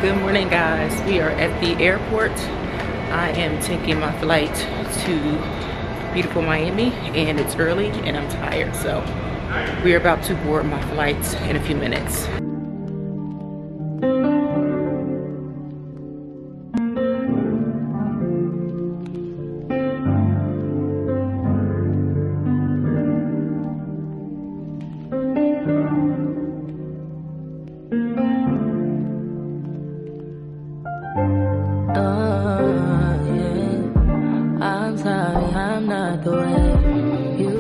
Good morning, guys. We are at the airport. I am taking my flight to beautiful Miami, and it's early and I'm tired, so we're about to board my flight in a few minutes.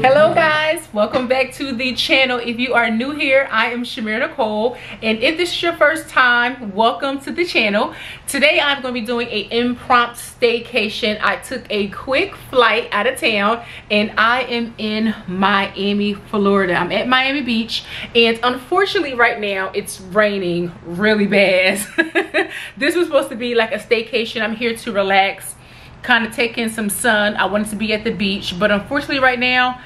Hello guys, welcome back to the channel. If you are new here, I am Chimere Nicole, and if this is your first time, welcome to the channel. Today I'm going to be doing an impromptu staycation. I took a quick flight out of town and I am in Miami, Florida. I'm at Miami Beach, and unfortunately right now it's raining really bad. This was supposed to be like a staycation. I'm here to relax, kind of take in some sun. I wanted to be at the beach, but unfortunately right now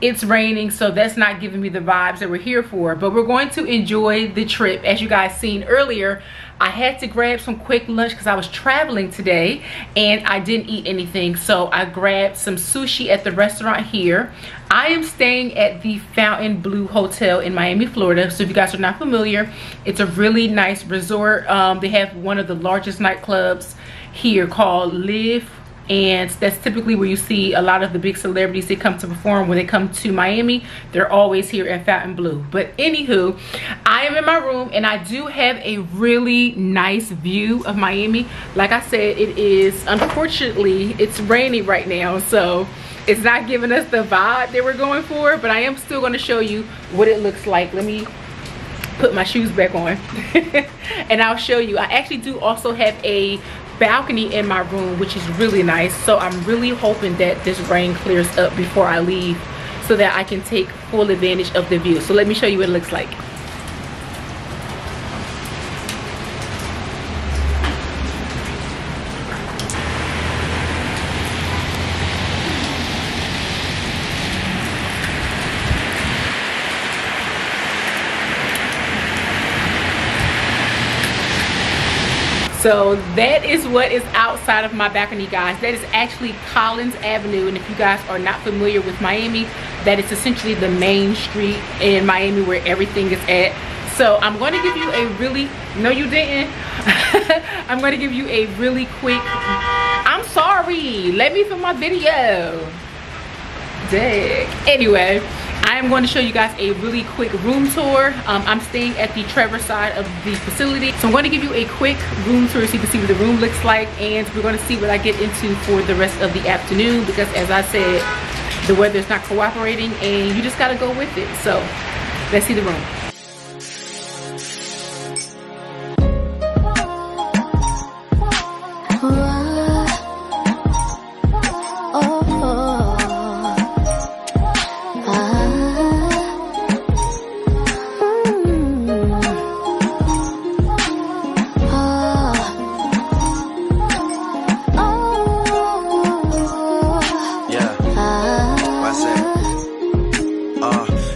it's raining, so that's not giving me the vibes that we're here for. But we're going to enjoy the trip. As you guys seen earlier, I had to grab some quick lunch because I was traveling today and I didn't eat anything, so I grabbed some sushi at the restaurant here. I am staying at the Fontainebleau Hotel in Miami, Florida. So if you guys are not familiar, it's a really nice resort. They have one of the largest nightclubs here called Live, and that's typically where you see a lot of the big celebrities that come to perform when they come to Miami. They're always here at Fontainebleau. But anywho, I am in my room and I do have a really nice view of Miami. Like I said, it is, unfortunately, it's raining right now, so it's not giving us the vibe that we're going for, but I am still going to show you what it looks like. Let me put my shoes back on and I'll show you. I actually do also have a balcony in my room, which is really nice, so I'm really hoping that this rain clears up before I leave so that I can take full advantage of the view. So let me show you what it looks like. So that is what is outside of my balcony, guys. That is actually Collins Avenue, and if you guys are not familiar with Miami, that is essentially the main street in Miami where everything is at. So I'm going to give you a really, no you didn't. I'm going to give you a really quick, I'm sorry, let me film my video. Dang. Anyway, I am going to show you guys a really quick room tour. I'm staying at the Traverse side of the facility, so I'm going to give you a quick room tour so you can see what the room looks like, and we're going to see what I get into for the rest of the afternoon, because as I said, the weather is not cooperating and you just got to go with it. So let's see the room.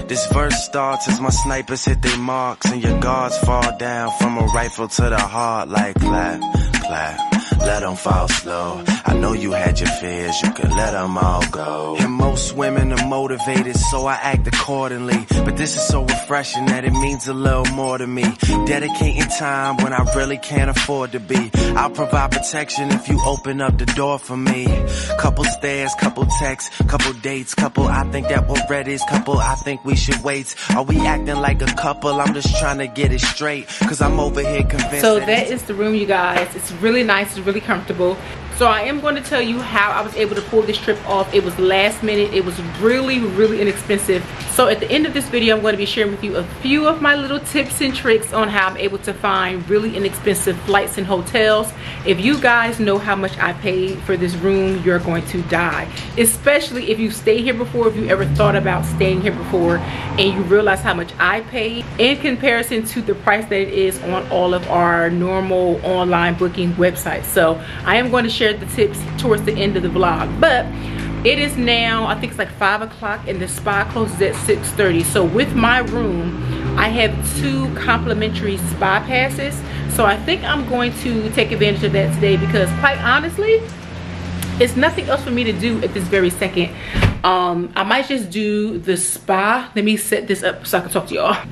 This verse starts as my snipers hit their marks and your guards fall down from a rifle to the heart like clap, clap. Let them fall slow. I know you had your fears, you can let them all go. And most women are motivated, so I act accordingly. But this is so refreshing that it means a little more to me. Dedicating time when I really can't afford to be. I'll provide protection if you open up the door for me. Couple stares, couple texts, couple dates, couple I think that we're ready, couple I think we should wait. Are we acting like a couple? I'm just trying to get it straight, cause I'm over here convinced. So that is the room, you guys. It's really nice, it's really comfortable. So I am going to tell you how I was able to pull this trip off. It was last minute. It was really, really inexpensive. So at the end of this video, I'm going to be sharing with you a few of my little tips and tricks on how I'm able to find really inexpensive flights and hotels. If you guys know how much I paid for this room, you're going to die. Especially if you stayed here before, if you ever thought about staying here before and you realize how much I paid in comparison to the price that it is on all of our normal online booking websites. So I am going to share the tips towards the end of the vlog, but it is now, I think it's like 5 o'clock and the spa closes at 6:30. So with my room, I have 2 complimentary spa passes. So I think I'm going to take advantage of that today, because quite honestly, it's nothing else for me to do at this very second. I might just do the spa. Let me set this up so I can talk to y'all.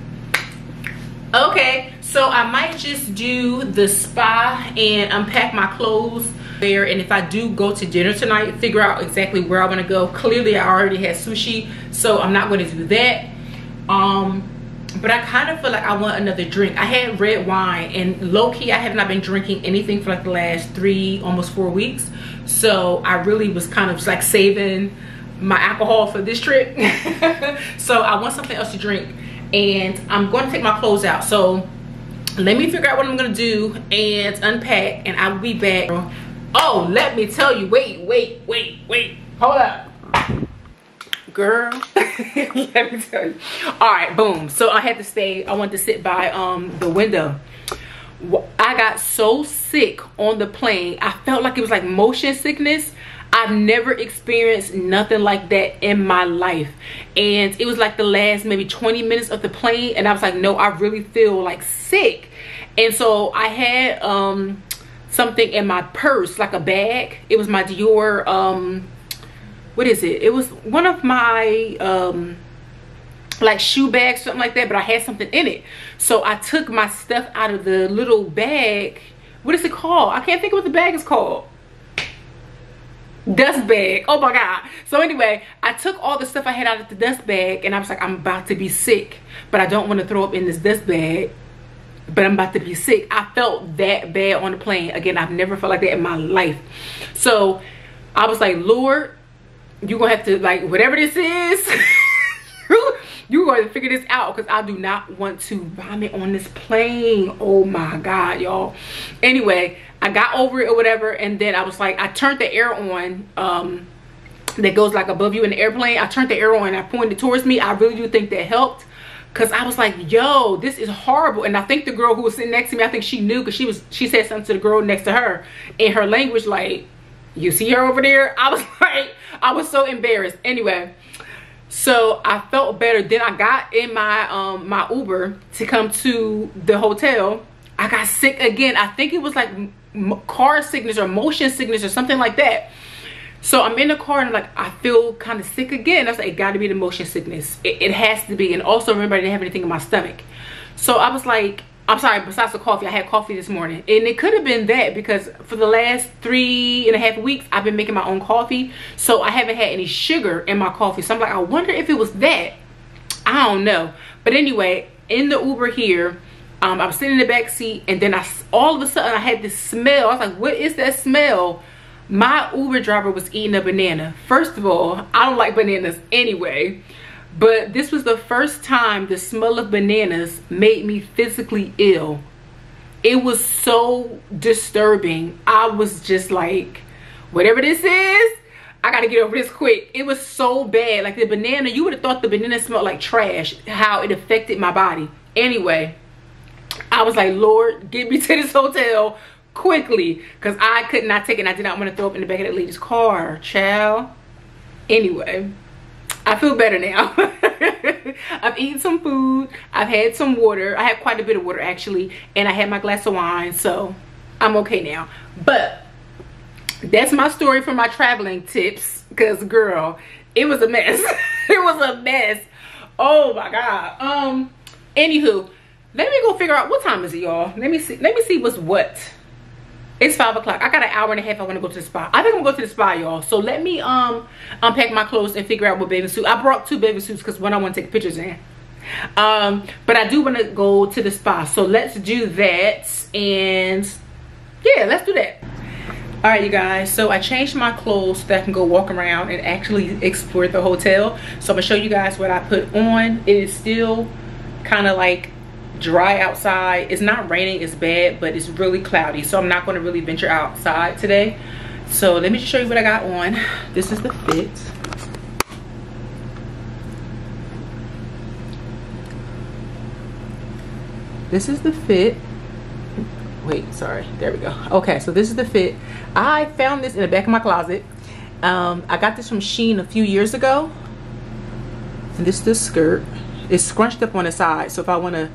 Okay, so I might just do the spa and unpack my clothes there, and if I do go to dinner tonight, figure out exactly where I want to go. Clearly I already had sushi, so I'm not going to do that. But I kind of feel like I want another drink. I had red wine, and low-key I have not been drinking anything for like the last 3, almost 4 weeks. So I really was kind of like saving my alcohol for this trip. So I want something else to drink, and I'm going to take my clothes out. So let me figure out what I'm going to do and unpack, and I'll be back. Oh, let me tell you, wait, hold up. Girl, let me tell you. All right, boom. So I had to stay, I wanted to sit by the window. I got so sick on the plane. I felt like it was like motion sickness. I've never experienced nothing like that in my life. And it was like the last maybe 20 minutes of the plane, and I was like, no, I really feel like sick. And so I had something in my purse, like a bag. It was my Dior, what is it? It was one of my like shoe bags, something like that, but I had something in it. So I took my stuff out of the little bag. What is it called? I can't think of what the bag is called. Dust bag. Oh my God. So anyway, I took all the stuff I had out of the dust bag, and I was like, I'm about to be sick, but I don't want to throw up in this dust bag, but I'm about to be sick. I felt that bad on the plane. Again, I've never felt like that in my life. So I was like, Lord, you're gonna have to, like, whatever this is, you're going to figure this out, because I do not want to vomit on this plane. Oh my God, y'all. Anyway, I got over it or whatever, and then I was like, I turned the air on that goes like above you in the airplane. I turned the air on and I pointed towards me. I really do think that helped, because I was like, yo, this is horrible. And I think the girl who was sitting next to me, I think she knew, because she said something to the girl next to her in her language, like, you see her over there? I was like, I was so embarrassed. Anyway, so I felt better. Then I got in my my Uber to come to the hotel. I got sick again. I think it was like car sickness or motion sickness or something like that. So I'm in the car and I'm like, I feel kind of sick again. I was like, it got to be the motion sickness. It has to be. And also, remember, I didn't have anything in my stomach. So I was like, I'm sorry, besides the coffee, I had coffee this morning. And it could have been that, because for the last 3.5 weeks, I've been making my own coffee. So I haven't had any sugar in my coffee. So I'm like, I wonder if it was that. I don't know. But anyway, in the Uber here, I was sitting in the back seat, and then all of a sudden I had this smell. I was like, what is that smell? My Uber driver was eating a banana. First of all, I don't like bananas anyway. But this was the first time the smell of bananas made me physically ill. It was so disturbing. I was just like, whatever this is, I gotta get over this quick. It was so bad. Like the banana, you would have thought the banana smelled like trash, how it affected my body. Anyway, I was like, Lord, get me to this hotel quickly, because I could not take it. I did not want to throw up in the back of that lady's car, child. Anyway, I feel better now. I've eaten some food. I've had some water. I had quite a bit of water actually, and I had my glass of wine, so I'm okay now. But that's my story for my traveling tips, because girl, it was a mess. It was a mess. Oh my God. Anywho, let me go figure out what time is it, y'all. Let me see what's what. It's 5 o'clock. I got an hour and a half. I want to go to the spa. I think I'm going to go to the spa, y'all. So let me unpack my clothes and figure out what bathing suit. I brought 2 bathing suits because one I want to take pictures in. But I do want to go to the spa. So let's do that. And yeah, let's do that. All right, you guys. So I changed my clothes so that I can go walk around and actually explore the hotel. So I'm going to show you guys what I put on. It is still kind of like dry outside. It's not raining, it's bad, but it's really cloudy, so I'm not going to really venture outside today. So let me just show you what I got on. This is the fit. This is the fit. Wait, sorry, there we go. Okay, so this is the fit. I found this in the back of my closet. I got this from Shein a few years ago, and this is the skirt. It's scrunched up on the side, so if I want to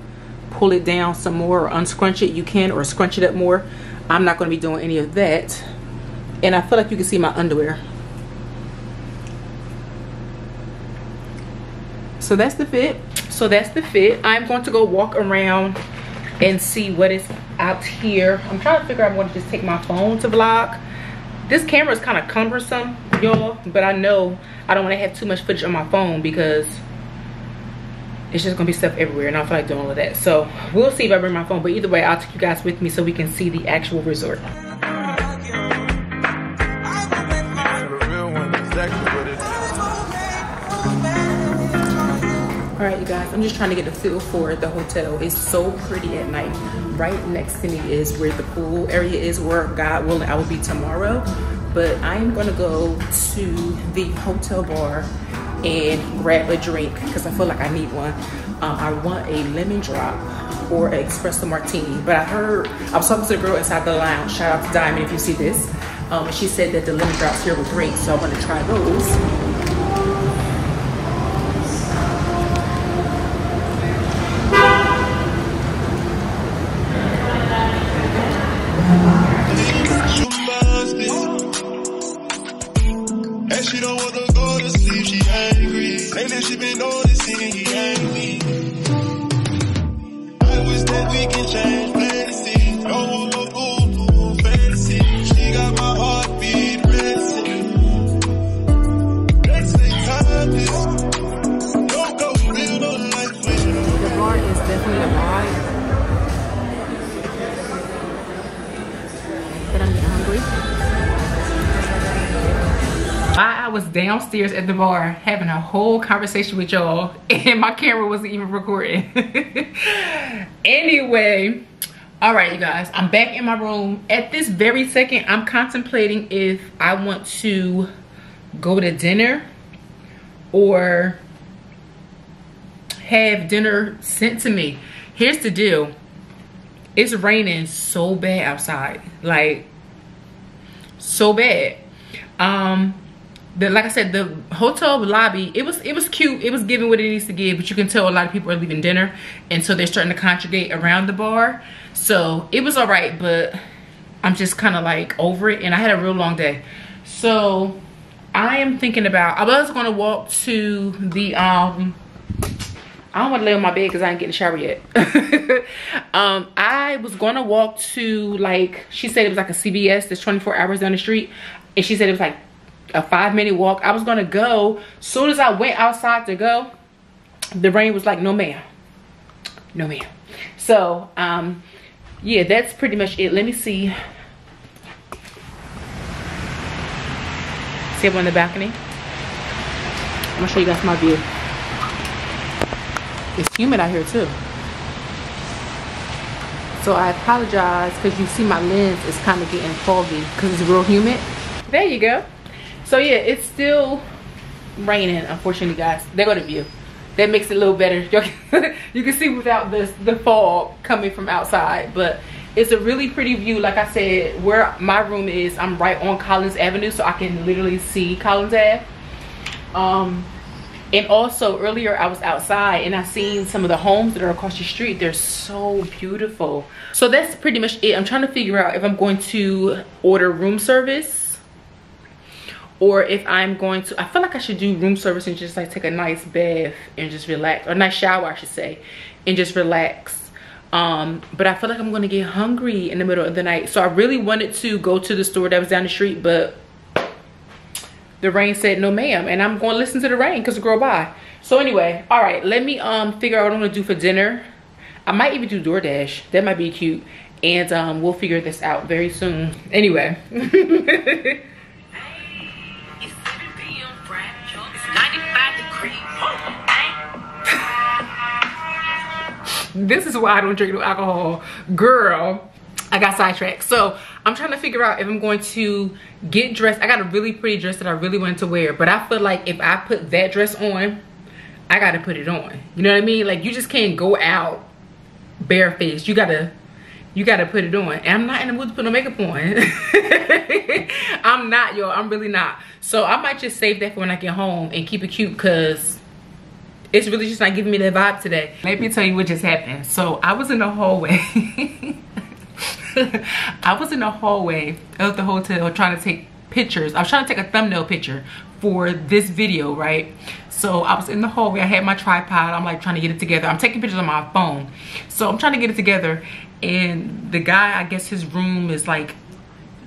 pull it down some more or unscrunch it, you can, or scrunch it up more. I'm not going to be doing any of that. And I feel like you can see my underwear. So that's the fit. I'm going to go walk around and see what is out here. I'm trying to figure out, I'm going to just take my phone to vlog. This camera is kind of cumbersome, y'all, but I know I don't want to have too much footage on my phone because it's just gonna be stuff everywhere and I don't feel like doing all of that. So we'll see if I bring my phone, but either way, I'll take you guys with me so we can see the actual resort. All right, you guys, I'm just trying to get a feel for the hotel. It's so pretty at night. Right next to me is where the pool area is, where God willing I will be tomorrow. But I am gonna go to the hotel bar and grab a drink because I feel like I need one. I want a lemon drop or an espresso martini. But I was talking to the girl inside the lounge. Shout out to Diamond if you see this. And she said that the lemon drops here were great, so I want to try those. She don't want to go to sleep, she angry. Lately she been noticing he angry. I wish that we can change fantasy. Don't want no boo fantasy. She got my heartbeat racing. Let's take time this. Don't go real no life. The bar is definitely a vibe. But I'm getting hungry. I was downstairs at the bar having a whole conversation with y'all and my camera wasn't even recording. Anyway, all right, you guys, I'm back in my room. At this very second, I'm contemplating if I want to go to dinner or have dinner sent to me. Here's the deal. It's raining so bad outside, like so bad. Like I said, the hotel lobby, it was cute. It was giving what it needs to give, but you can tell a lot of people are leaving dinner, and so they're starting to congregate around the bar. So it was all right, but I'm just kind of like over it, and I had a real long day. So I am thinking about, I was going to walk to the, I don't want to lay on my bed because I didn't get in the shower yet. I was going to walk to, like, she said it was like a CVS that's 24 hours down the street, and she said it was like a 5-minute walk. I was gonna go. Soon as I went outside to go, the rain was like, no ma'am, no ma'am. So yeah, that's pretty much it. Let me see up on the balcony. I'm gonna show you guys my view. It's humid out here too, so I apologize because you see my lens is kind of getting foggy because it's real humid. There you go. So yeah, it's still raining, unfortunately, guys. There go the view. That makes it a little better. You can see without the fog coming from outside, but it's a really pretty view. Like I said, where my room is, I'm right on Collins Avenue, so I can literally see Collins Ave. And also earlier I was outside and I seen some of the homes that are across the street. They're so beautiful. So that's pretty much it. I'm trying to figure out if I'm going to order room service or if I'm going to, I feel like I should do room service and just like take a nice bath and just relax, or a nice shower I should say, and just relax. But I feel like I'm gonna get hungry in the middle of the night. So I really wanted to go to the store that was down the street, but the rain said no ma'am, and I'm gonna listen to the rain because the girl bye. So anyway, all right, let me figure out what I'm gonna do for dinner. I might even do DoorDash. That might be cute. And we'll figure this out very soon. Anyway. This is why I don't drink no alcohol. Girl, I got sidetracked. So I'm trying to figure out if I'm going to get dressed. I got a really pretty dress that I really wanted to wear, but I feel like if I put that dress on, I gotta put it on. You know what I mean? Like, you just can't go out barefaced. You gotta put it on. And I'm not in the mood to put no makeup on. I'm not, y'all. I'm really not. So I might just save that for when I get home and keep it cute, because it's really just not giving me that vibe today. Let me tell you what just happened. So I was in the hallway. I was in the hallway of the hotel trying to take pictures. I was trying to take a thumbnail picture for this video, right? So I was in the hallway. I had my tripod. I'm like trying to get it together. I'm taking pictures on my phone. So I'm trying to get it together. And the guy, I guess his room is like,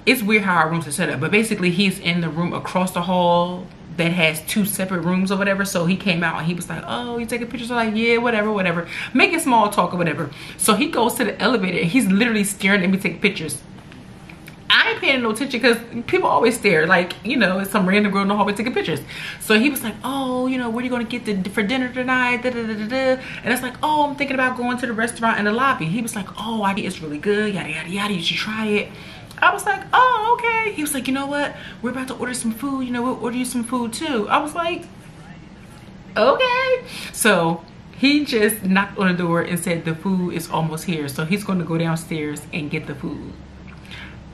it's weird how our rooms are set up, but basically he's in the room across the hall that has 2 separate rooms or whatever. So he came out and he was like, oh, you taking pictures? I'm like, yeah, whatever, making small talk or whatever. So he goes to the elevator and he's literally staring at me taking pictures. I ain't paying no attention because people always stare, like, you know, it's some random girl in the hallway taking pictures. So he was like, oh, you know, where are you going to get for dinner tonight? And it's like, oh, I'm thinking about going to the restaurant in the lobby. He was like, oh, I think it's really good, yada yada yada, you should try it. I was like, oh, okay. He was like, you know what, we're about to order some food, you know, we'll order you some food too. I was like, okay. So he just knocked on the door and said the food is almost here, so he's going to go downstairs and get the food.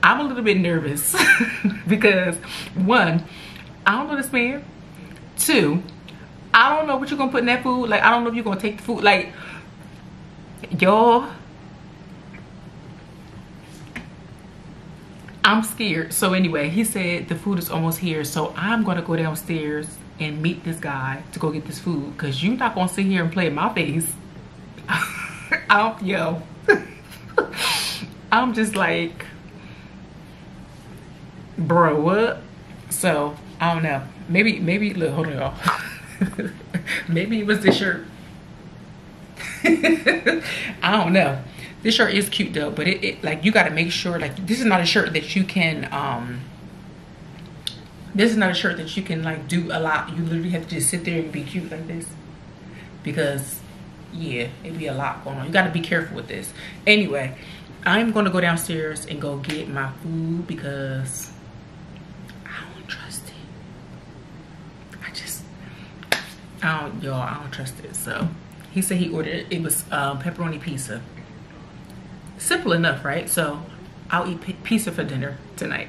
I'm a little bit nervous because 1, I don't know this man. 2, I don't know what you're gonna put in that food. Like, I don't know if you're gonna take the food. Like, y'all, I'm scared. So anyway, he said the food is almost here, so I'm gonna go downstairs and meet this guy to go get this food, because you're not gonna sit here and play in my face. Yo, I'm just like, bro, what? So I don't know, maybe look, hold on y'all. Maybe it was this shirt. I don't know. This shirt is cute though, but it like, you got to make sure, like, this is not a shirt that you can like do a lot. You literally have to just sit there and be cute like this, because yeah, it'd be a lot going on. You got to be careful with this. Anyway, I'm gonna go downstairs and go get my food because I don't trust it. I don't trust it. So he said he ordered, it was pepperoni pizza. Simple enough, right? So I'll eat pizza for dinner tonight.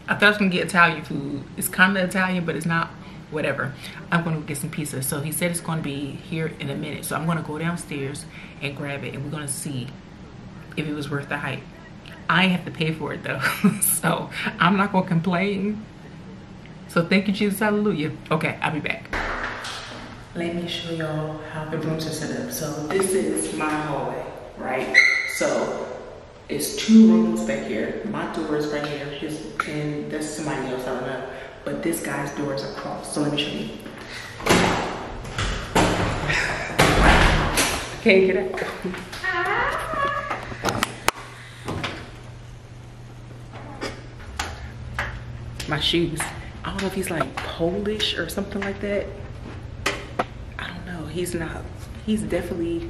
I thought I was gonna get Italian food. It's kind of Italian, but it's not. Whatever. I'm gonna get some pizza. So he said it's gonna be here in a minute. So I'm gonna go downstairs and grab it, and we're gonna see if it was worth the hype. I ain't have to pay for it though. So I'm not gonna complain. So thank you, Jesus, hallelujah. Okay, I'll be back. Let me show y'all how the rooms are set up. So this is my hallway, right? So it's 2 rooms back here. My door is right here, and that's somebody else, I don't know. But this guy's door is across. So let me show you. Can't get out. My shoes. I don't know if he's like Polish or something like that. I don't know. He's not. He's definitely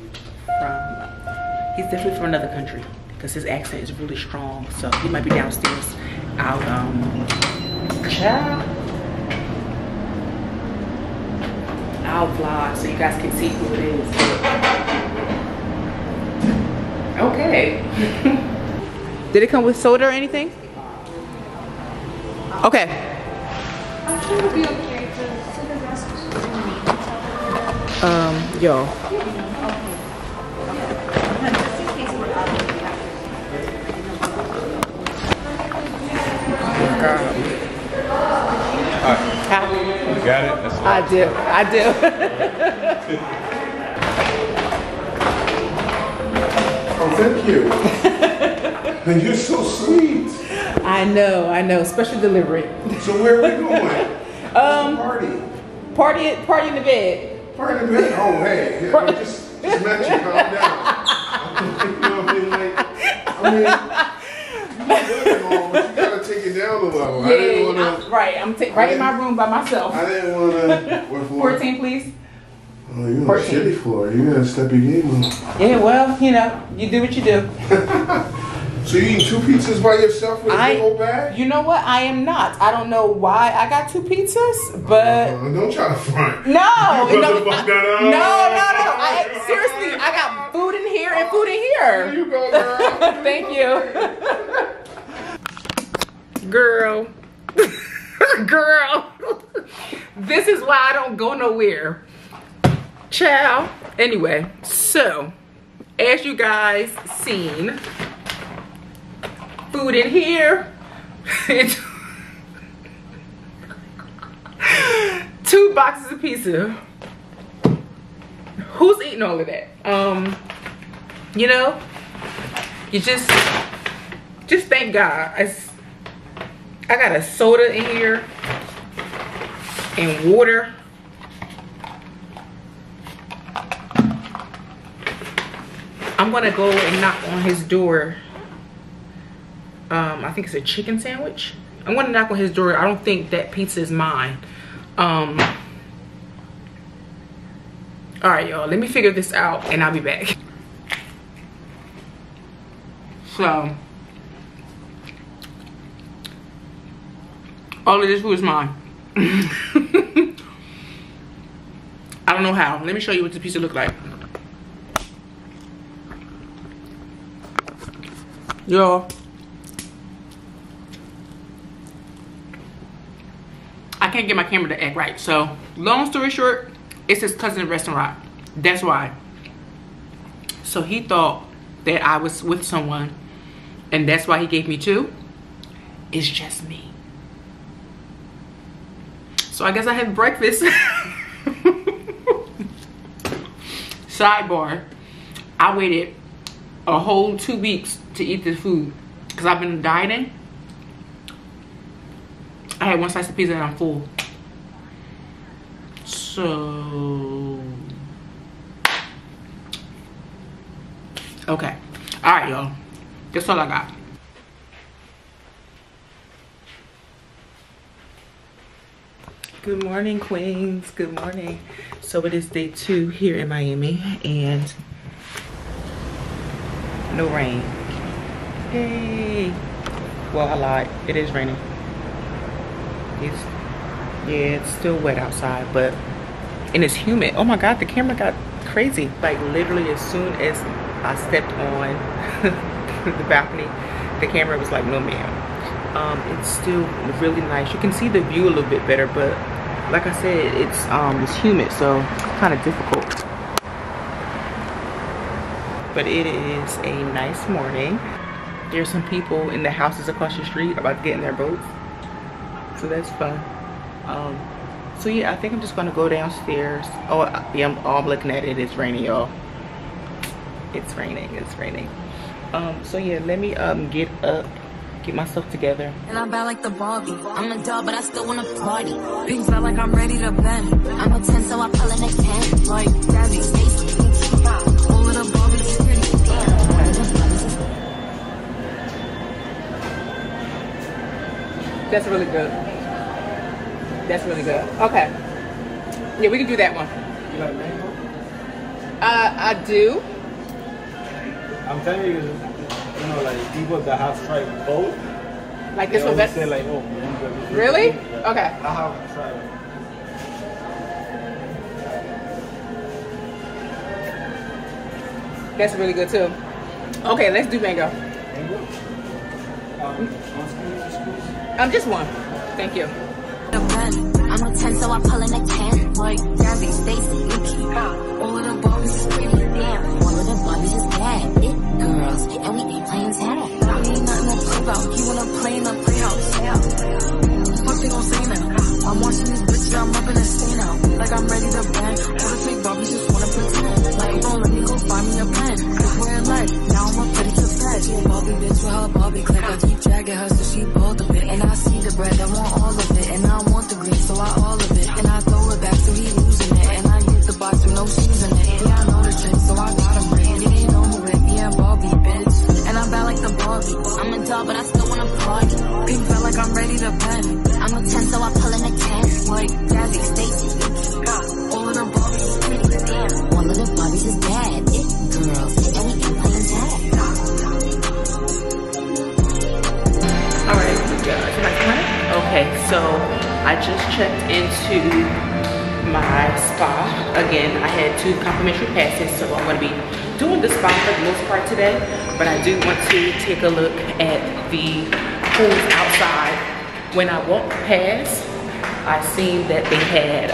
from another country, because his accent is really strong. So he might be downstairs. I'll vlog so you guys can see who it is. Okay. Did it come with soda or anything? Okay. Yo. You got it? That's I do. Oh, thank you. And you're so sweet. I know. Special delivery. So where are we going? Party in the bed. Party in the bed? Oh, hey. Yeah, just let you calm down. You know what I mean? Like, but you gotta take it down a level. Yeah, I didn't wanna, I'm right in my room by myself. I didn't wanna. 14, please. Oh, you're on a shitty floor. You gotta step your game up. Yeah, well, you know, you do what you do. So you eating 2 pizzas by yourself with a big old bag? You know what? I am not. I don't know why I got 2 pizzas, but don't try to front. No. Seriously, I got food in here and food in here. Here you go, girl. Thank you. Girl. This is why I don't go nowhere. Ciao. Anyway, so as you guys seen, food in here. It's 2 boxes of pizza. Who's eating all of that? You know, you just thank God. I got a soda in here and water. I'm gonna go and knock on his door. I think it's a chicken sandwich. I'm gonna knock on his door. I don't think that pizza is mine. All right, y'all, let me figure this out and I'll be back. So, all of this food is mine. I don't know how. Let me show you what the pizza look like. Y'all, I can't get my camera to act right. So, long story short, it's his cousin's restaurant. That's why. So he thought that I was with someone, and that's why he gave me 2. It's just me. So I guess I had breakfast. Sidebar, I waited a whole 2 weeks to eat this food because I've been dieting. I had 1 slice of pizza and I'm full. So, okay. All right, y'all. That's all I got. Good morning, queens. Good morning. So it is day 2 here in Miami and no rain. Hey. Well, I lied. It is raining. It's still wet outside, but and it's humid. Oh my God, the camera got crazy. Like literally as soon as I stepped on the balcony, the camera was like, no ma'am. It's still really nice. You can see the view a little bit better, but like I said, it's humid, so kind of difficult. But it is a nice morning. There's some people in the houses across the street about to get in their boats, so that's fun. So yeah, I think I'm just gonna go downstairs. Oh yeah, I'm looking at it. It's raining, y'all. It's raining. So yeah, let me get up, get myself together. And I'm bad like the Barbie. I'm a doll, but I still wanna party. Pink felt like I'm ready to bend. I'm a 10, so I pull an next 10. Like Jazzy, Stacey, all of the Barbies pretty. That's really good. That's really good. Okay. Yeah, we can do that one. You like mango? I do. I'm telling you, you know, like people that have tried both. Like this one best? Say like, oh, mango. Really? Yeah. Okay. I have tried it. That's really good too. Okay, let's do mango. Mango? Just one. Thank you. I'm a 10, so I pull in a 10. Like Jazzy, Stacey, Nikki. All of the Barbies is pretty. Damn. All of the Barbies is bad. It girls, and we ain't playing tag. We ain't nothing to play about. You wanna play in the playhouse? Yeah. What they gon' say now? I'm watching these bitches, I'm up in the scene now. Like I'm ready to bang. All the fake Barbies just wanna pretend. Like, oh, let me go find me a pen. Just wear a leg. Now I'm a pretty to fed. She a Barbie bitch with her Barbie clip. I keep dragging her so she bold of it. And I see the bread, I want all of it. And I want the green, so I all of it. And I throw it back so he losing it. And I use the box with no shoes in it. Yeah, I know the trick, so I got him right. You ain't know who it, yeah, Barbie, bitch. And I'm bad like the Barbie. I'm a doll, but I still wanna party. Pink felt like I'm ready to bend. I'm a 10, so I pull in a 10. Like Jazzy, Stacey, all of the Barbies is pretty. Damn. All of the Barbies is bad. It girls, and we ain't playing tag. Alright, okay, so I just checked into my spa. Again, I had 2 complimentary passes, so I'm going to be doing the spa for the most part today. But I do want to take a look at the pools outside. When I walked past, I seen that they had,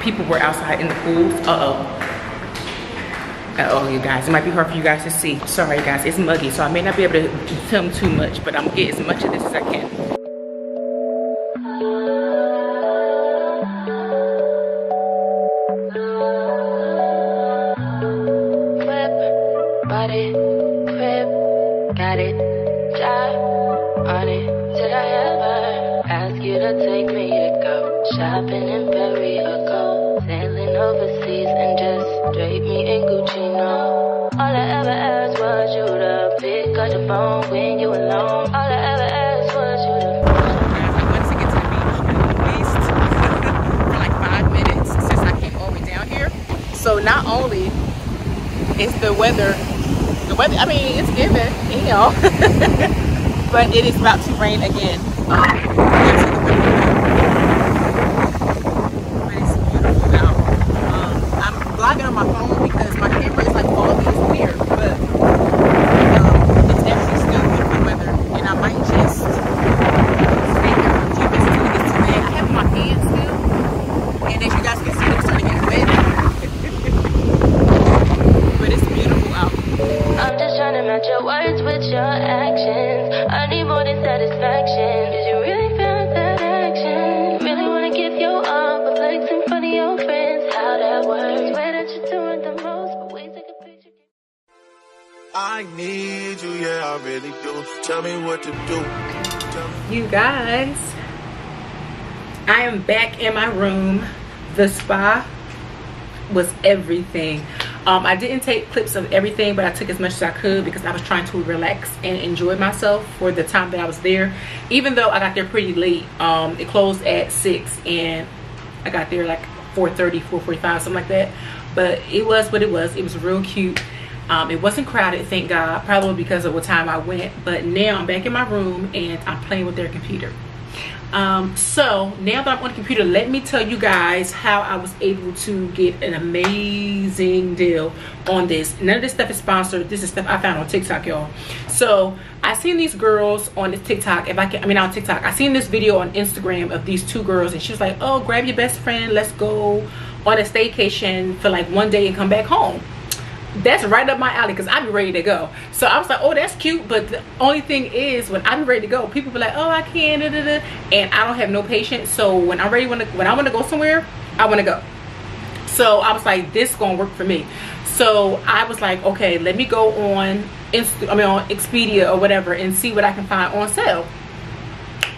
people were outside in the pools. Uh-oh. Oh, you guys, it might be hard for you guys to see. Sorry, guys, it's muggy, so I may not be able to film too much, but I'm gonna get as much of this as I can. Whip, body, crib, got it, job on it. Did I ever ask you to take me to go shopping in Paris or go sailing overseas and just drape me in Gucci? No, all I ever asked was you to pick up the phone when you alone. All I ever asked was you to. I went to get to the beach at least for like 5 minutes since I came all the way down here. So not only is the weather, I mean, it's given, you know, but it is about to rain again. But it's beautiful out. I'm vlogging on my phone because my camera is like foggy, it's weird, but it's actually still beautiful weather, and I might just stay here for a few minutes until it gets too bad. I have my hands still, and as you guys can see, they're starting to get wet. But it's beautiful out. I'm just trying to match your words with your actions. I need more than satisfaction. Did you really feel that action? Really wanna give your all, but flex in front of your friends. How that works? Swear that you're doing the most, but we take a picture. I need you, yeah, I really do. Tell me what to do. You guys, I am back in my room. The spa was everything. I didn't take clips of everything, but I took as much as I could because I was trying to relax and enjoy myself for the time that I was there. Even though I got there pretty late, it closed at 6 and I got there like 4:30, 4:45, something like that. But it was what it was. It was real cute. It wasn't crowded, thank God, probably because of what time I went. But now I'm back in my room and I'm playing with their computer. So now that I'm on the computer, let me tell you guys how I was able to get an amazing deal on this. None of this stuff is sponsored. This is stuff I found on TikTok, y'all. So I seen these girls on this TikTok. On TikTok, I seen this video on Instagram of these two girls, and she was like, oh, grab your best friend, let's go on a staycation for like 1 day and come back home. That's right up my alley because I be ready to go. So I was like, oh, that's cute, but the only thing is when I'm ready to go, people be like, oh, I can't, and I don't have no patience. So when I'm ready, when I want to go somewhere, I want to go. So I was like, this gonna work for me. So I was like, okay, let me go on on Expedia or whatever and see what I can find on sale.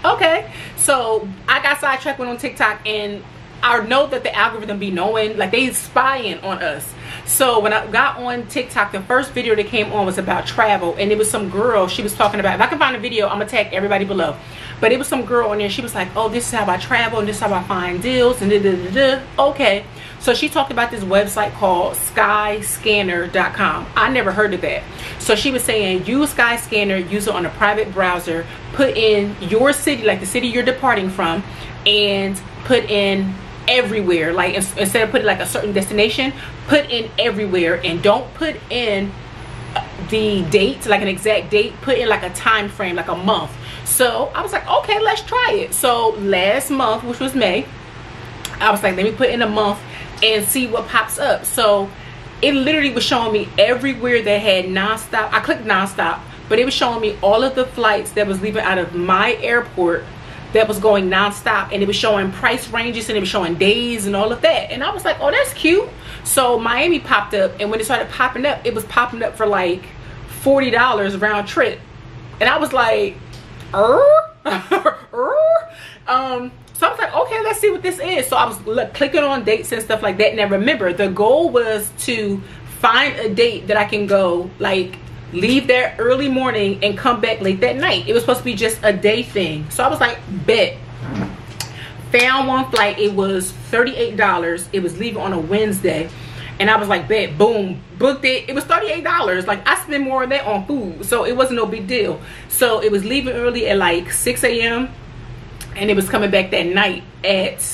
Okay, so I got sidetracked, went on TikTok, and I know that the algorithm be knowing, like they spying on us. So when I got on TikTok, the first video that came on was about travel, and it was some girl, she was talking about, if I can find a video, I'm gonna tag everybody below, but it was some girl on there, she was like, oh, this is how I travel and this is how I find deals and okay. So she talked about this website called skyscanner.com. I never heard of that. So she was saying, use Skyscanner, use it on a private browser, put in your city, like the city you're departing from, and put in everywhere. Like instead of putting like a certain destination, put in everywhere, and don't put in the date, like an exact date, put in like a time frame, like a month. So I was like, okay, let's try it. So last month, which was May, I was like, let me put in a month and see what pops up. So it literally was showing me everywhere that had nonstop. I clicked nonstop, but it was showing me all of the flights that was leaving out of my airport that was going nonstop, and it was showing price ranges and it was showing days and all of that. And I was like, oh, that's cute. So Miami popped up, and when it started popping up, it was popping up for like $40 round trip. And I was like, so I was like, okay, let's see what this is. So I was clicking on dates and stuff like that. And I remember the goal was to find a date that I can go, like leave there early morning and come back late that night. It was supposed to be just a day thing. So I was like, bet. Found one flight. It was $38. It was leaving on a Wednesday. And I was like, bet, boom, booked it. It was $38. Like, I spend more of that on food, so it wasn't no big deal. So it was leaving early at like 6 a.m. and it was coming back that night at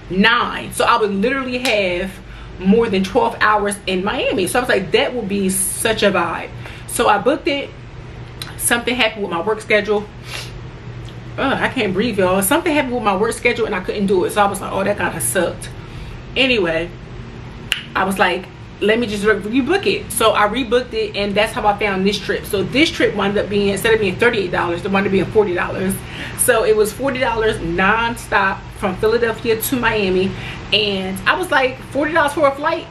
9. So I would literally have more than 12 hours in Miami. So I was like, that would be such a vibe. So I booked it. Something happened with my work schedule. I can't breathe, y'all. Something happened with my work schedule and I couldn't do it. So I was like, oh, that kind of sucked. Anyway, I was like, let me just rebook it. So I rebooked it, and that's how I found this trip. So this trip wound up being, instead of being $38, it wound up being $40. So it was $40 non-stop from Philadelphia to Miami. And I was like, $40 for a flight?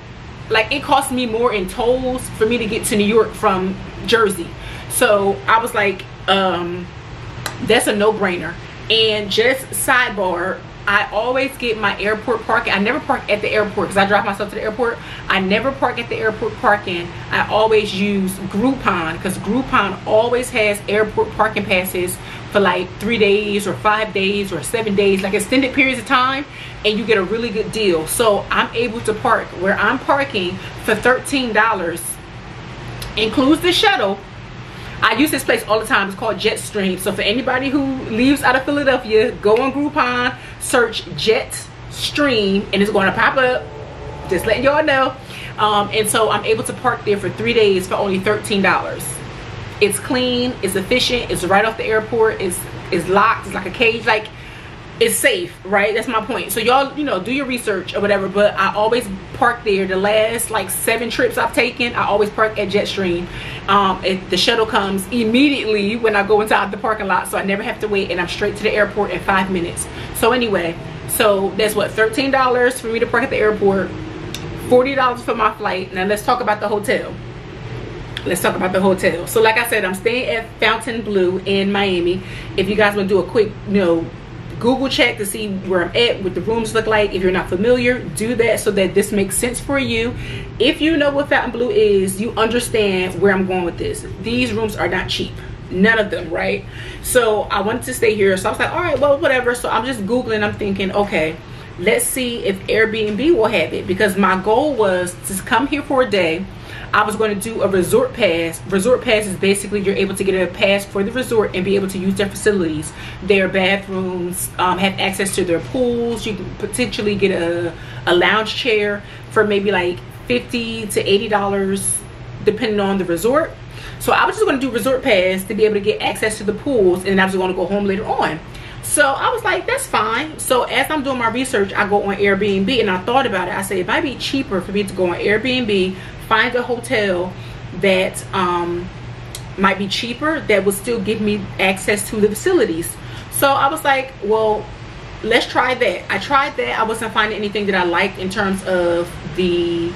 Like, it cost me more in tolls for me to get to New York from Jersey. So I was like, that's a no-brainer. And just sidebar, I always get my airport parking. I never park at the airport because I drive myself to the airport. I never park at the airport parking. I always use Groupon, because Groupon always has airport parking passes for like 3 days or 5 days or 7 days, like extended periods of time, and you get a really good deal. So I'm able to park where I'm parking for $13. Includes the shuttle. I use this place all the time. It's called Jetstream. So for anybody who leaves out of Philadelphia, go on Groupon, search Jetstream, and it's going to pop up. Just letting y'all know. And so I'm able to park there for 3 days for only $13. It's clean, it's efficient, it's right off the airport, it's locked, it's like a cage, like, it's safe, right? That's my point. So y'all, you know, do your research or whatever, but I always park there. The last like 7 trips I've taken, I always park at Jetstream. The shuttle comes immediately when I go inside the parking lot, so I never have to wait, and I'm straight to the airport in 5 minutes. So anyway, so that's what, $13 for me to park at the airport, $40 for my flight. Now let's talk about the hotel. Let's talk about the hotel. So like I said, I'm staying at Fontainebleau in Miami. If you guys want to do a quick, you know, Google check to see where I'm at, what the rooms look like. If you're not familiar, do that so that this makes sense for you. If you know what Fontainebleau is, you understand where I'm going with this. These rooms are not cheap. None of them, right? So I wanted to stay here. So I was like, all right, well, whatever. So I'm just Googling. I'm thinking, okay, let's see if Airbnb will have it, because my goal was to come here for a day. I was going to do a resort pass. Resort pass is basically you're able to get a pass for the resort and be able to use their facilities, their bathrooms, have access to their pools. You can potentially get a lounge chair for maybe like $50 to $80 depending on the resort. So I was just going to do resort pass to be able to get access to the pools, and I was going to go home later on. So I was like, that's fine. So as I'm doing my research, I go on Airbnb, and I thought about it. I said, it might be cheaper for me to go on Airbnb, find a hotel that might be cheaper, that would still give me access to the facilities. So I was like, well, let's try that. I tried that. I wasn't finding anything that I liked in terms of the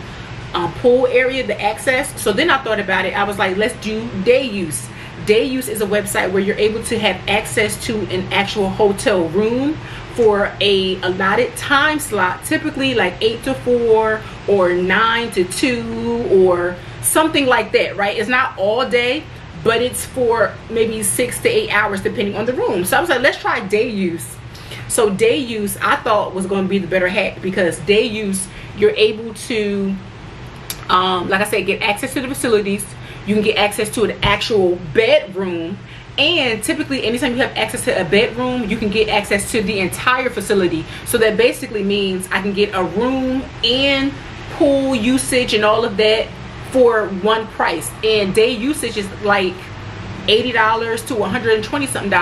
pool area, the access. So then I thought about it. I was like, let's do Day Use. Day Use is a website where you're able to have access to an actual hotel room for a allotted time slot, typically like 8 to 4 or 9 to 2 or something like that, right? It's not all day, but it's for maybe 6 to 8 hours depending on the room. So I was like, let's try Day Use. So Day Use, I thought, was going to be the better hack, because Day Use, you're able to, like I said, get access to the facilities. You can get access to an actual bedroom, and typically anytime you have access to a bedroom, you can get access to the entire facility. So that basically means I can get a room and pool usage and all of that for one price. And day usage is like $80 to $120 something,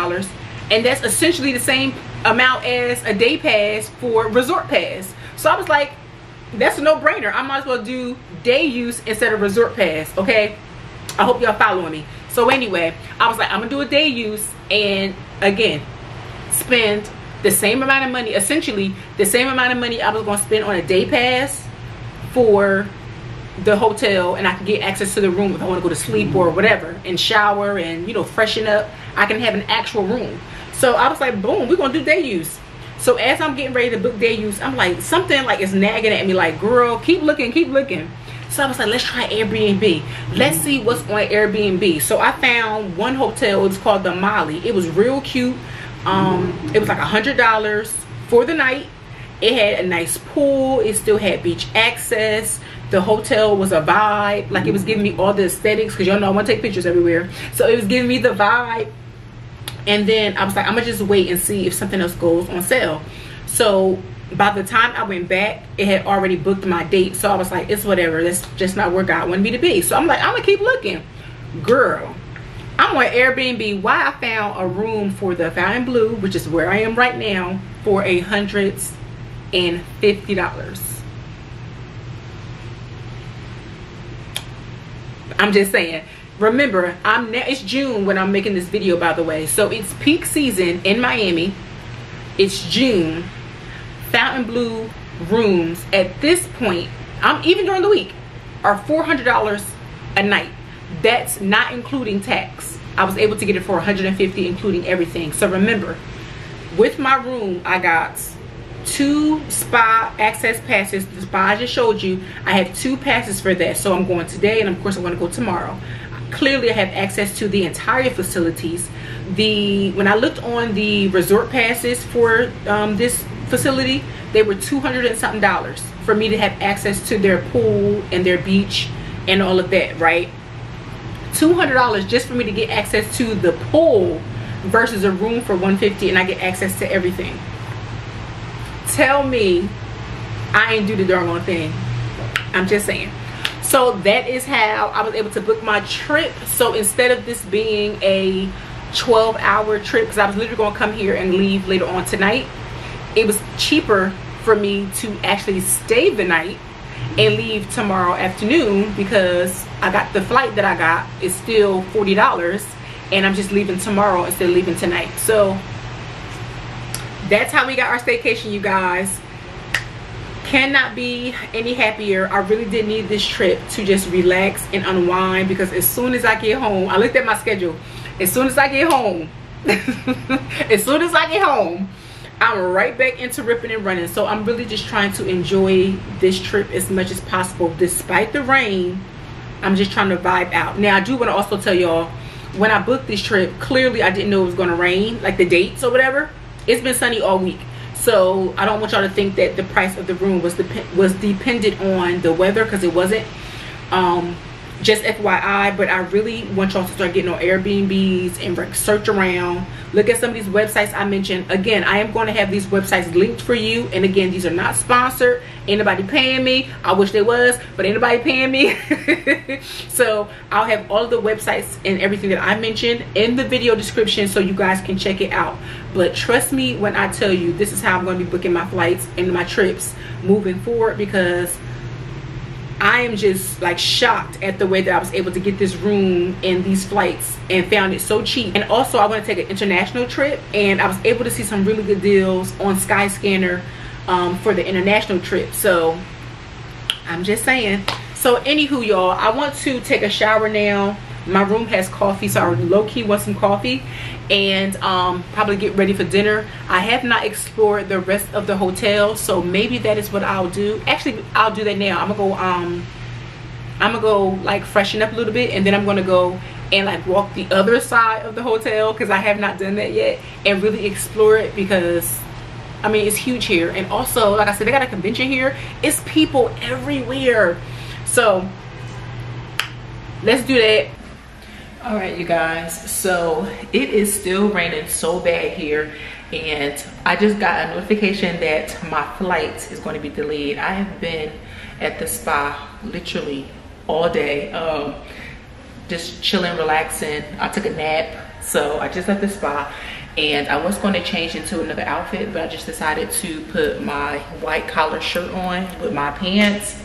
and that's essentially the same amount as a day pass for resort pass. So I was like, that's a no-brainer. I might as well do Day Use instead of resort pass. Okay, I hope y'all following me. So anyway, I was like, I'm gonna do a Day Use, and again, spend the same amount of money, essentially the same amount of money I was gonna spend on a day pass for the hotel, and I can get access to the room if I want to go to sleep or whatever, and shower and, you know, freshen up. I can have an actual room. So I was like, boom, we're gonna do Day Use. So as I'm getting ready to book Day Use, I'm like, something like is nagging at me like, girl, keep looking, keep looking. So I was like, let's try Airbnb. Let's see what's on Airbnb. So I found one hotel. It's called the Molly. It was real cute. It was like $100 for the night. It had a nice pool. It still had beach access. The hotel was a vibe. Like, it was giving me all the aesthetics, because y'all know I want to take pictures everywhere. So it was giving me the vibe. And then I was like, I'm gonna just wait and see if something else goes on sale. So by the time I went back, it had already booked my date. So I was like, it's whatever, that's just not where God wanted me to be. So I'm like, I'm gonna keep looking. Girl, I'm on Airbnb. Why I found a room for the Fontainebleau, which is where I am right now, for $150. I'm just saying. Remember, it's June when I'm making this video, by the way. So it's peak season in Miami. It's June. Fontainebleau rooms at this point, even during the week, are $400 a night. That's not including tax. I was able to get it for $150 including everything. So remember, with my room, I got 2 spa access passes. The spa I just showed you, I have 2 passes for that. So I'm going today, and of course I'm going to go tomorrow. Clearly I have access to the entire facilities. When I looked on the resort passes for this facility, they were $200 and something for me to have access to their pool and their beach and all of that, right? $200 just for me to get access to the pool versus a room for $150, and I get access to everything. Tell me I ain't do the darn on thing. I'm just saying. So that is how I was able to book my trip. So instead of this being a 12-hour trip, because I was literally going to come here and leave later on tonight, it was cheaper for me to actually stay the night and leave tomorrow afternoon, because I got the flight that I got is still $40, and I'm just leaving tomorrow instead of leaving tonight. So that's how we got our staycation, you guys. Cannot be any happier. I really did need this trip to just relax and unwind, because as soon as I get home, I looked at my schedule. As soon as I get home, I'm right back into ripping and running. So I'm really just trying to enjoy this trip as much as possible. Despite the rain, I'm just trying to vibe out. Now, I do want to also tell y'all, when I booked this trip, clearly I didn't know it was going to rain, like the dates or whatever. It's been sunny all week. So I don't want y'all to think that the price of the room was dependent on the weather, because it wasn't. Just FYI, but I really want y'all to start getting on Airbnbs and search around. Look at some of these websites I mentioned. Again, I am going to have these websites linked for you. And again, these are not sponsored. Ain't nobody paying me. I wish they was, but ain't nobody paying me. So I'll have all the websites and everything that I mentioned in the video description, so you guys can check it out. But trust me when I tell you, this is how I'm going to be booking my flights and my trips moving forward, because I am just like shocked at the way that I was able to get this room and these flights and found it so cheap. And also, I want to take an international trip, and I was able to see some really good deals on Skyscanner for the international trip. So I'm just saying. So anywho, y'all, I want to take a shower now. My room has coffee, so I low-key want some coffee, and probably get ready for dinner. I have not explored the rest of the hotel, so maybe that is what I'll do. Actually, I'll do that now. I'm gonna go like freshen up a little bit, and then I'm gonna go and like walk the other side of the hotel, because I have not done that yet, and really explore it, because I mean, it's huge here. And also, like I said, they got a convention here. It's people everywhere. So let's do that. All right, you guys, so it is still raining so bad here, and I just got a notification that my flight is going to be delayed. I have been at the spa literally all day, just chilling, relaxing. I took a nap, so I just left the spa, and I was going to change into another outfit, but I just decided to put my white collar shirt on with my pants,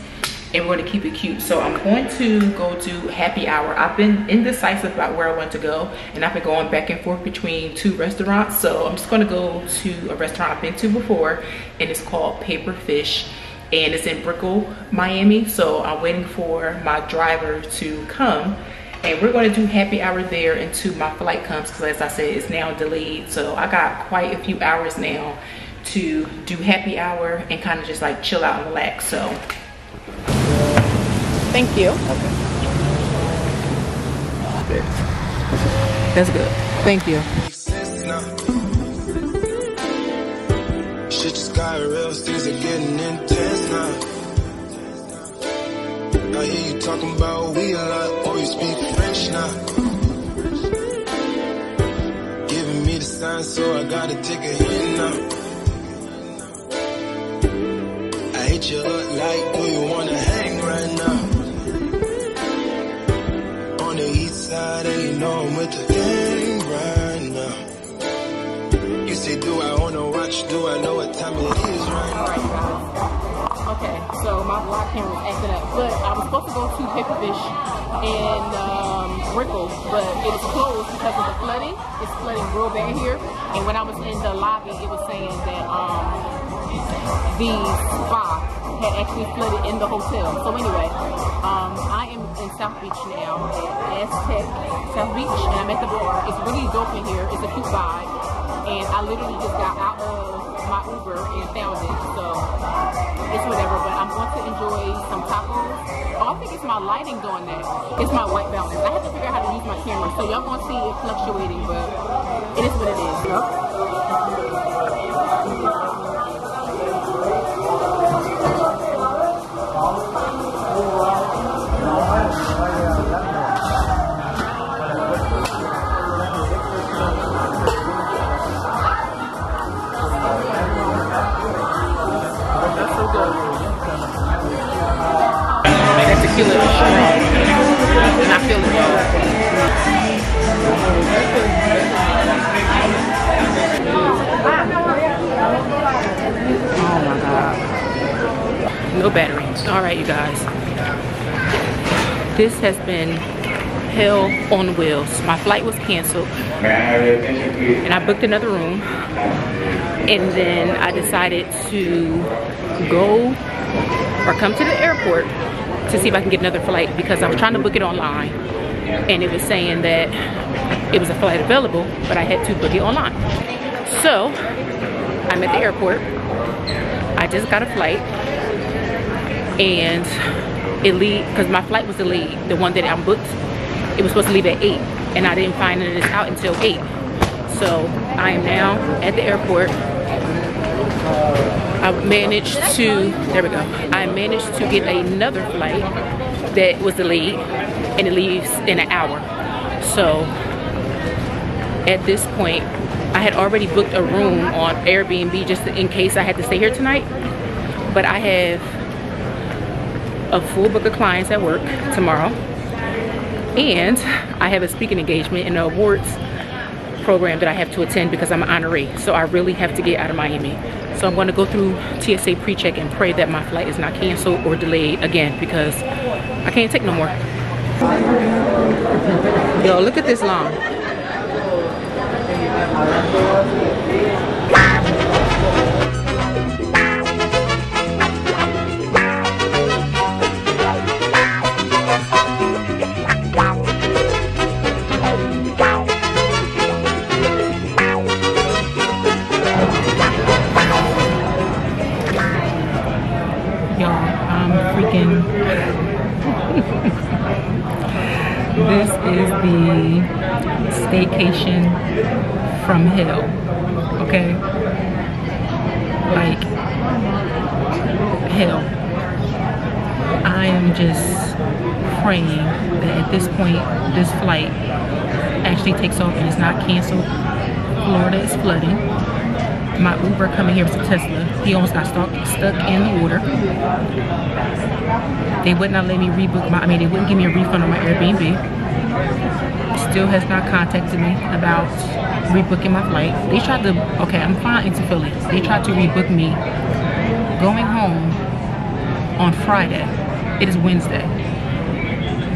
and we're going to keep it cute. So I'm going to go do happy hour. I've been indecisive about where I want to go, and I've been going back and forth between 2 restaurants. So I'm just going to go to a restaurant I've been to before, and it's called Paper Fish, and it's in Brickell, Miami. So I'm waiting for my driver to come, and we're going to do happy hour there until my flight comes, because as I said, it's now delayed. So I got quite a few hours now to do happy hour and kind of just like chill out and relax. So thank you. Okay. That's good. Thank you. Shit just got real, things are getting intense now. I hear you talking about we a lot, or you speak French now. Giving me the sign, so I gotta take a hint now. I hit you up like, do you wanna hang right now? On the east side, and you know I'm with the gang right now. You say, do I wanna watch? Do I know what time it is right now? Okay, so my vlog camera was acting up, but I was supposed to go to Paperfish in Brickell, but it was closed because of the flooding. It's flooding real bad here, and when I was in the lobby, it was saying that the spa had actually flooded in the hotel. So anyway, I am in South Beach now at Aztec South Beach, and I'm at the bar. It's really dope in here. It's a cute vibe, and I literally just got out of my Uber and found it, so it's whatever. But I'm going to enjoy some tacos. Oh, I think it's my lighting doing that. It's my white balance. I have to figure out how to use my camera, so y'all gonna see it fluctuating, but it is what it is. Feel it strong, and I feel it. Oh my God. No battery. All right, you guys. This has been hell on wheels. My flight was canceled, and I booked another room, and then I decided to go or come to the airport to see if I can get another flight, because I was trying to book it online and it was saying that it was a flight available, but I had to book it online. So I'm at the airport. I just got a flight, and it because my flight was delayed. The one that I booked, it was supposed to leave at 8, and I didn't find it out until 8. So I am now at the airport. I managed to, there we go. I managed to get another flight that was delayed, and it leaves in an hour. So at this point, I had already booked a room on Airbnb just in case I had to stay here tonight. But I have a full book of clients at work tomorrow, and I have a speaking engagement in the awards program that I have to attend because I'm an honoree. So I really have to get out of Miami. So I'm going to go through TSA pre-check and pray that my flight is not canceled or delayed again, because I can't take no more. Yo, look at this line. This is the staycation from hell, okay? Like hell. I am just praying that at this point this flight actually takes off and it's not canceled. Florida is flooding. My Uber coming here was a Tesla. He almost got stuck in the water. They would not let me rebook they wouldn't give me a refund on my Airbnb. Still has not contacted me about rebooking my flight. They tried to, okay, I'm flying into Philly. They tried to rebook me going home on Friday. It is Wednesday.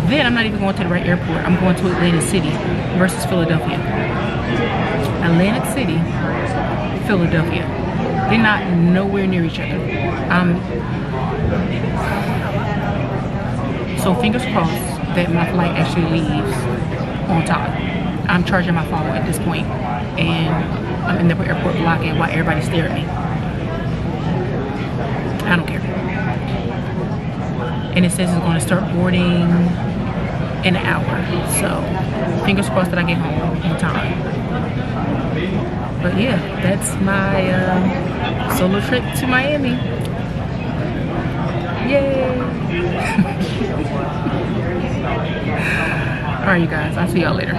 Then I'm not even going to the right airport. I'm going to Atlantic City versus Philadelphia. Atlantic City, Philadelphia. They're not nowhere near each other. So fingers crossed that my flight actually leaves on time. I'm charging my phone at this point, and I'm in the airport blocking while everybody stare at me. I don't care. And it says it's going to start boarding in an hour. So fingers crossed that I get home on time. But yeah, that's my solo trip to Miami. Yay! Alright you guys, I'll see y'all later.